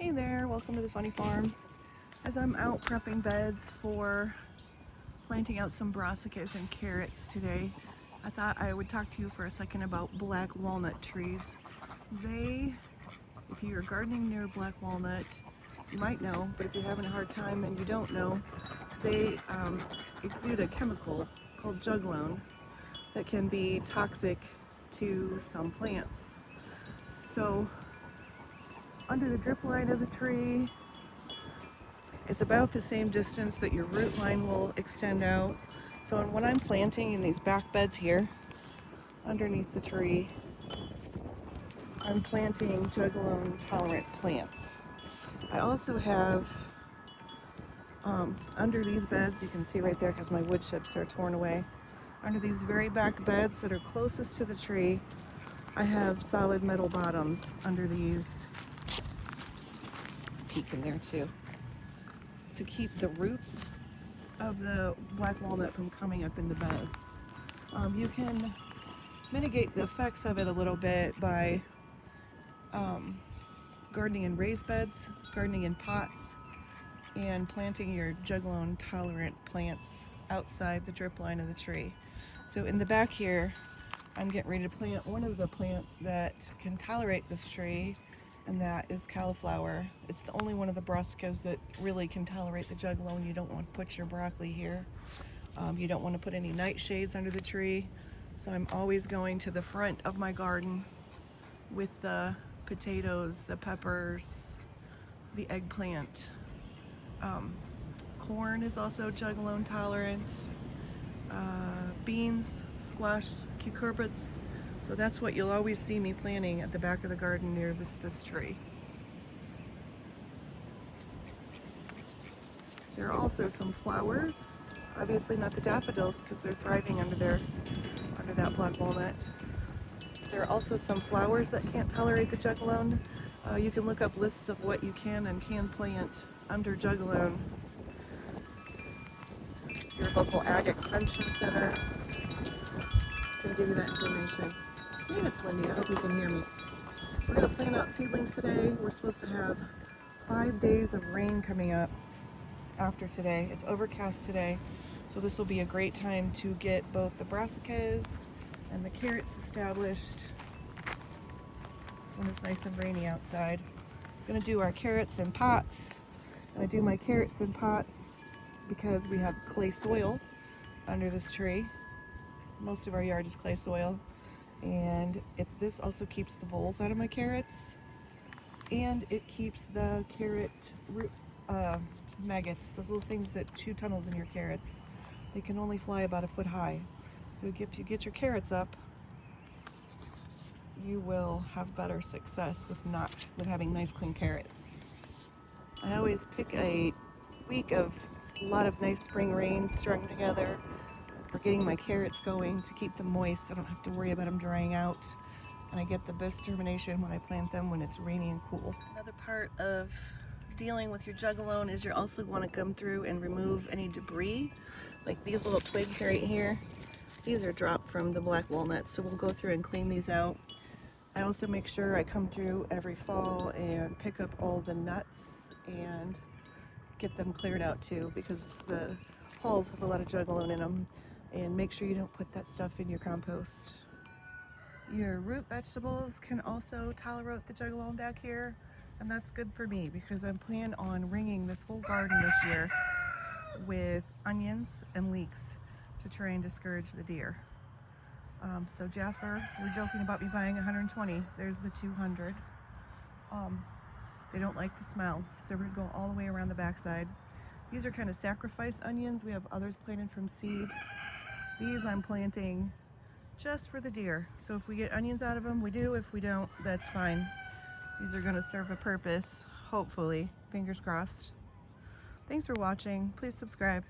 Hey there, welcome to the funny farm. As I'm out prepping beds for planting out some brassicas and carrots today, I thought I would talk to you for a second about black walnut trees. If you're gardening near black walnut, you might know, but if you're having a hard time and you don't know, they exude a chemical called juglone that can be toxic to some plants. So under the drip line of the tree is about the same distance that your root line will extend out. So when I'm planting in these back beds here, underneath the tree, I'm planting juglone tolerant plants. I also have, under these beds, you can see right there because my wood chips are torn away, under these very back beds that are closest to the tree, I have solid metal bottoms under these, peek in there too, to keep the roots of the black walnut from coming up in the beds. You can mitigate the effects of it a little bit by gardening in raised beds, gardening in pots, and planting your juglone tolerant plants outside the drip line of the tree. So in the back here, I'm getting ready to plant one of the plants that can tolerate this tree, and that is cauliflower. It's the only one of the brassicas that really can tolerate the juglone. You don't want to put your broccoli here. You don't want to put any nightshades under the tree. So I'm always going to the front of my garden with the potatoes, the peppers, the eggplant. Corn is also juglone tolerant. Beans, squash, cucurbits. So that's what you'll always see me planting at the back of the garden near this tree. There are also some flowers. Obviously not the daffodils because they're thriving under that black walnut. There are also some flowers that can't tolerate the juglone. You can look up lists of what you can and can't plant under juglone. Your local ag extension center can give you that information. Man, it's windy. I hope you can hear me. We're going to plant out seedlings today. We're supposed to have 5 days of rain coming up after today. It's overcast today, so this will be a great time to get both the brassicas and the carrots established when it's nice and rainy outside. I'm going to do our carrots in pots. And I do my carrots in pots because we have clay soil under this tree. Most of our yard is clay soil, and this also keeps the voles out of my carrots, and it keeps the carrot root maggots, those little things that chew tunnels in your carrots. They can only fly about 1 foot high. So if you get your carrots up, you will have better success with having nice clean carrots. I always pick a week of a lot of nice spring rains strung together for getting my carrots going to keep them moist. I don't have to worry about them drying out, and I get the best germination when I plant them when it's rainy and cool. Another part of dealing with your juglone is you're also going to come through and remove any debris, like these little twigs right here. These are dropped from the black walnut, so we'll go through and clean these out. I also make sure I come through every fall and pick up all the nuts and get them cleared out too, because the hulls have a lot of juglone in them, and make sure you don't put that stuff in your compost. Your root vegetables can also tolerate the juglone back here, and that's good for me because I'm planning on ringing this whole garden this year with onions and leeks to try and discourage the deer. So Jasper, we're joking about me buying 120. There's the 200. They don't like the smell, so we're gonna go all the way around the backside. These are kind of sacrifice onions. We have others planted from seed. These I'm planting just for the deer. So if we get onions out of them, we do. If we don't, that's fine. These are gonna serve a purpose, hopefully. Fingers crossed. Thanks for watching. Please subscribe.